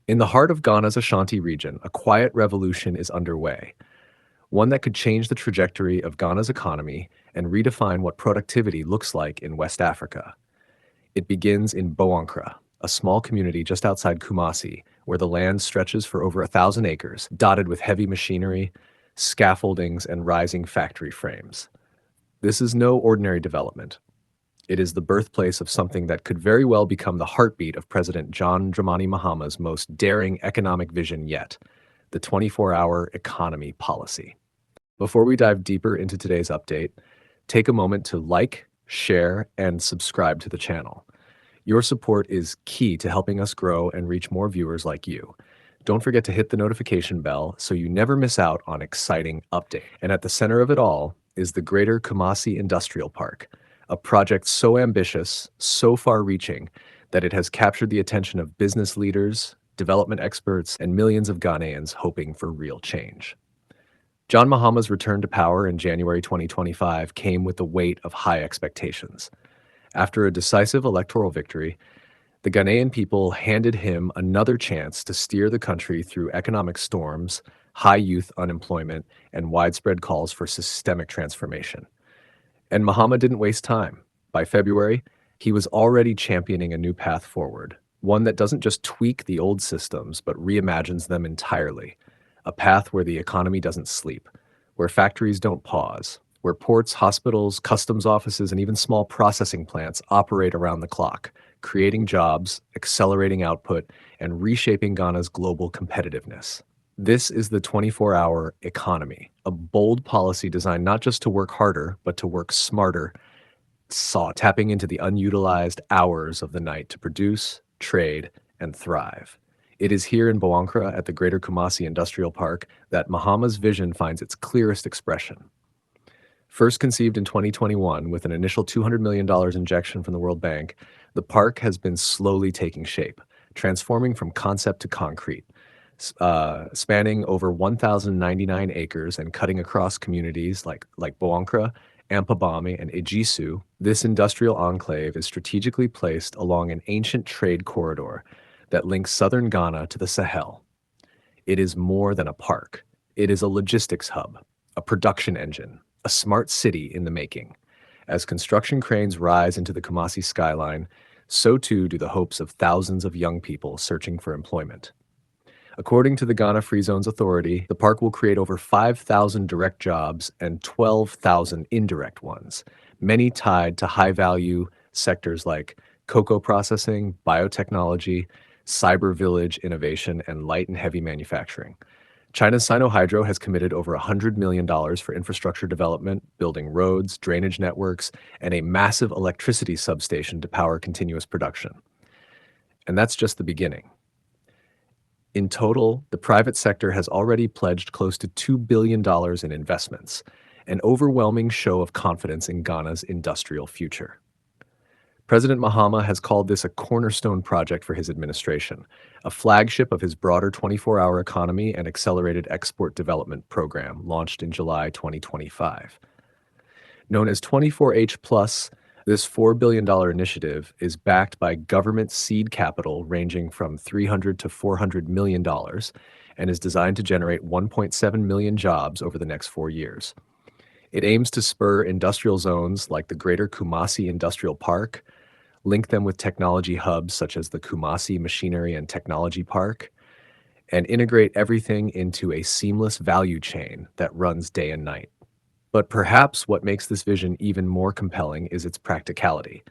In the heart of Ghana's Ashanti region, a quiet revolution is underway, one that could change the trajectory of Ghana's economy and redefine what productivity looks like in West Africa. It begins in Boankra, a small community just outside Kumasi, where the land stretches for over 1,000 acres, dotted with heavy machinery, scaffoldings, and rising factory frames. This is no ordinary development. It is the birthplace of something that could very well become the heartbeat of President John Dramani Mahama's most daring economic vision yet, the 24-hour economy policy. Before we dive deeper into today's update, take a moment to like, share, and subscribe to the channel. Your support is key to helping us grow and reach more viewers like you. Don't forget to hit the notification bell so you never miss out on exciting updates. And at the center of it all is the Greater Kumasi Industrial Park, a project so ambitious, so far-reaching, that it has captured the attention of business leaders, development experts, and millions of Ghanaians hoping for real change. John Mahama's return to power in January 2025 came with the weight of high expectations. After a decisive electoral victory, the Ghanaian people handed him another chance to steer the country through economic storms, high youth unemployment, and widespread calls for systemic transformation. And Mahama didn't waste time. By February, he was already championing a new path forward, one that doesn't just tweak the old systems, but reimagines them entirely. A path where the economy doesn't sleep, where factories don't pause, where ports, hospitals, customs offices, and even small processing plants operate around the clock, creating jobs, accelerating output, and reshaping Ghana's global competitiveness. This is the 24-hour economy, a bold policy designed not just to work harder, but to work smarter, tapping into the unutilized hours of the night to produce, trade, and thrive. It is here in Boankra at the Greater Kumasi Industrial Park that Mahama's vision finds its clearest expression. First conceived in 2021 with an initial $200 million injection from the World Bank, the park has been slowly taking shape, transforming from concept to concrete. Spanning over 1,099 acres and cutting across communities like Boankra, Ampabami, and Ejisu, this industrial enclave is strategically placed along an ancient trade corridor that links southern Ghana to the Sahel. It is more than a park. It is a logistics hub, a production engine, a smart city in the making. As construction cranes rise into the Kumasi skyline, so too do the hopes of thousands of young people searching for employment. According to the Ghana Free Zones Authority, the park will create over 5,000 direct jobs and 12,000 indirect ones, many tied to high-value sectors like cocoa processing, biotechnology, cyber village innovation, and light and heavy manufacturing. China's Sinohydro has committed over $100 million for infrastructure development, building roads, drainage networks, and a massive electricity substation to power continuous production. And that's just the beginning. In total, the private sector has already pledged close to $2 billion in investments, an overwhelming show of confidence in Ghana's industrial future. President Mahama has called this a cornerstone project for his administration, a flagship of his broader 24-hour economy and accelerated export development program launched in July 2025. Known as 24H+, this $4 billion initiative is backed by government seed capital ranging from $300 to $400 million and is designed to generate 1.7 million jobs over the next 4 years. It aims to spur industrial zones like the Greater Kumasi Industrial Park, link them with technology hubs such as the Kumasi Machinery and Technology Park, and integrate everything into a seamless value chain that runs day and night. But perhaps what makes this vision even more compelling is its practicality.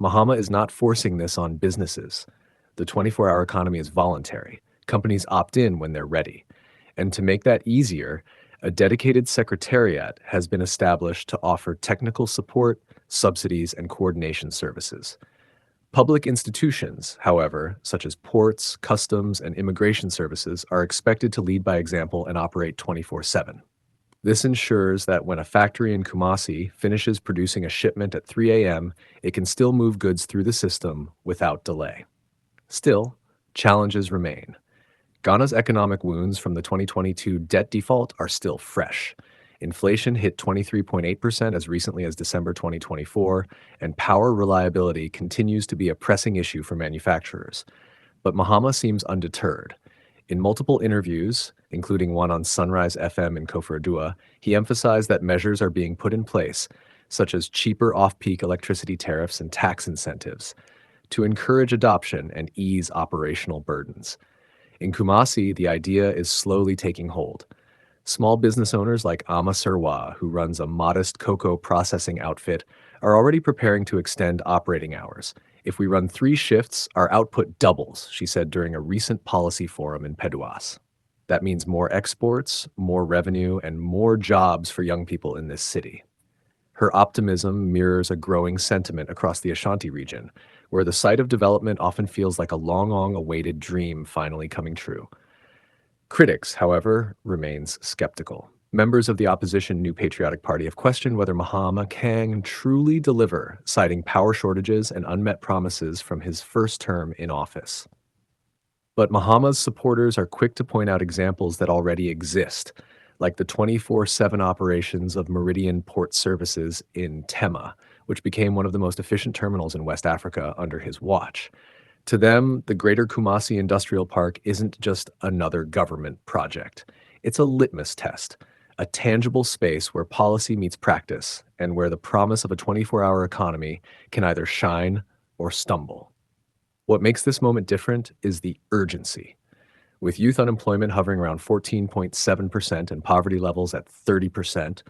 Mahama is not forcing this on businesses. The 24-hour economy is voluntary. Companies opt in when they're ready. And to make that easier, a dedicated secretariat has been established to offer technical support, subsidies, and coordination services. Public institutions, however, such as ports, customs, and immigration services, are expected to lead by example and operate 24/7. This ensures that when a factory in Kumasi finishes producing a shipment at 3 a.m., it can still move goods through the system without delay. Still, challenges remain. Ghana's economic wounds from the 2022 debt default are still fresh. Inflation hit 23.8% as recently as December 2024, and power reliability continues to be a pressing issue for manufacturers. But Mahama seems undeterred. In multiple interviews, including one on Sunrise FM in Koforidua, he emphasized that measures are being put in place, such as cheaper off-peak electricity tariffs and tax incentives, to encourage adoption and ease operational burdens. In Kumasi, the idea is slowly taking hold. Small business owners like Ama Serwa, who runs a modest cocoa processing outfit, are already preparing to extend operating hours. If we run 3 shifts, our output doubles, she said during a recent policy forum in Peduas. That means more exports, more revenue, and more jobs for young people in this city. Her optimism mirrors a growing sentiment across the Ashanti region, where the site of development often feels like a long awaited dream finally coming true. Critics, however, remains skeptical. Members of the opposition New Patriotic Party have questioned whether Mahama can truly deliver, citing power shortages and unmet promises from his first term in office. But Mahama's supporters are quick to point out examples that already exist, like the 24/7 operations of Meridian Port Services in Tema, which became one of the most efficient terminals in West Africa under his watch. To them, the Greater Kumasi Industrial Park isn't just another government project. It's a litmus test, a tangible space where policy meets practice and where the promise of a 24-hour economy can either shine or stumble. What makes this moment different is the urgency. With youth unemployment hovering around 14.7% and poverty levels at 30%,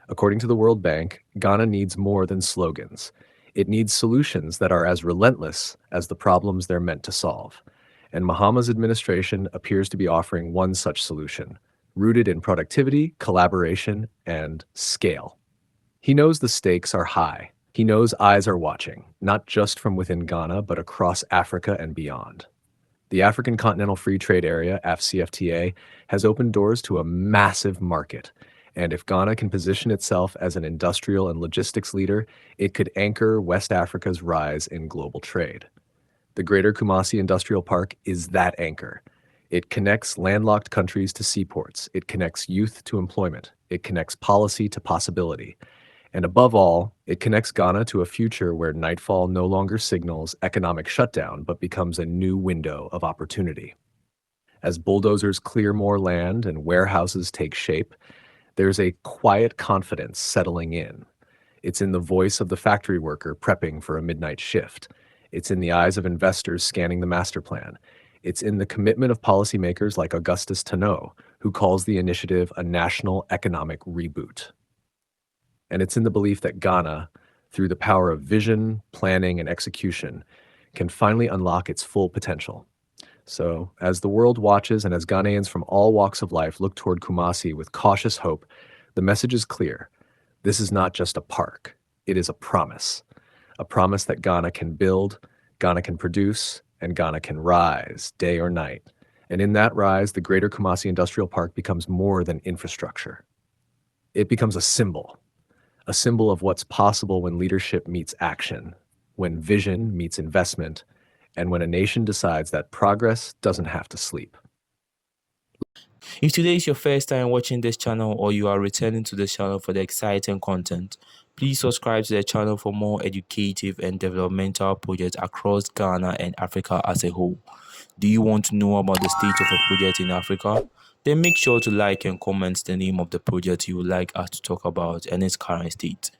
according to the World Bank, Ghana needs more than slogans. It needs solutions that are as relentless as the problems they're meant to solve. And Mahama's administration appears to be offering one such solution, rooted in productivity, collaboration, and scale. He knows the stakes are high. He knows eyes are watching, not just from within Ghana, but across Africa and beyond. The African Continental Free Trade Area, AfCFTA, has opened doors to a massive market. And if Ghana can position itself as an industrial and logistics leader, it could anchor West Africa's rise in global trade. The Greater Kumasi Industrial Park is that anchor. It connects landlocked countries to seaports. It connects youth to employment. It connects policy to possibility. And above all, it connects Ghana to a future where nightfall no longer signals economic shutdown, but becomes a new window of opportunity. As bulldozers clear more land and warehouses take shape, there's a quiet confidence settling in. It's in the voice of the factory worker prepping for a midnight shift. It's in the eyes of investors scanning the master plan. It's in the commitment of policymakers like Augustus Tano, who calls the initiative a national economic reboot. And it's in the belief that Ghana, through the power of vision, planning, and execution, can finally unlock its full potential. So, as the world watches and as Ghanaians from all walks of life look toward Kumasi with cautious hope, the message is clear. This is not just a park. It is a promise that Ghana can build, Ghana can produce, and Ghana can rise day or night. And in that rise, the Greater Kumasi Industrial Park becomes more than infrastructure. It becomes a symbol of what's possible when leadership meets action, when vision meets investment, and when a nation decides that progress doesn't have to sleep. If today is your first time watching this channel or you are returning to this channel for the exciting content, please subscribe to the channel for more educative and developmental projects across Ghana and Africa as a whole. Do you want to know about the state of a project in Africa? Then make sure to like and comment the name of the project you would like us to talk about and its current state.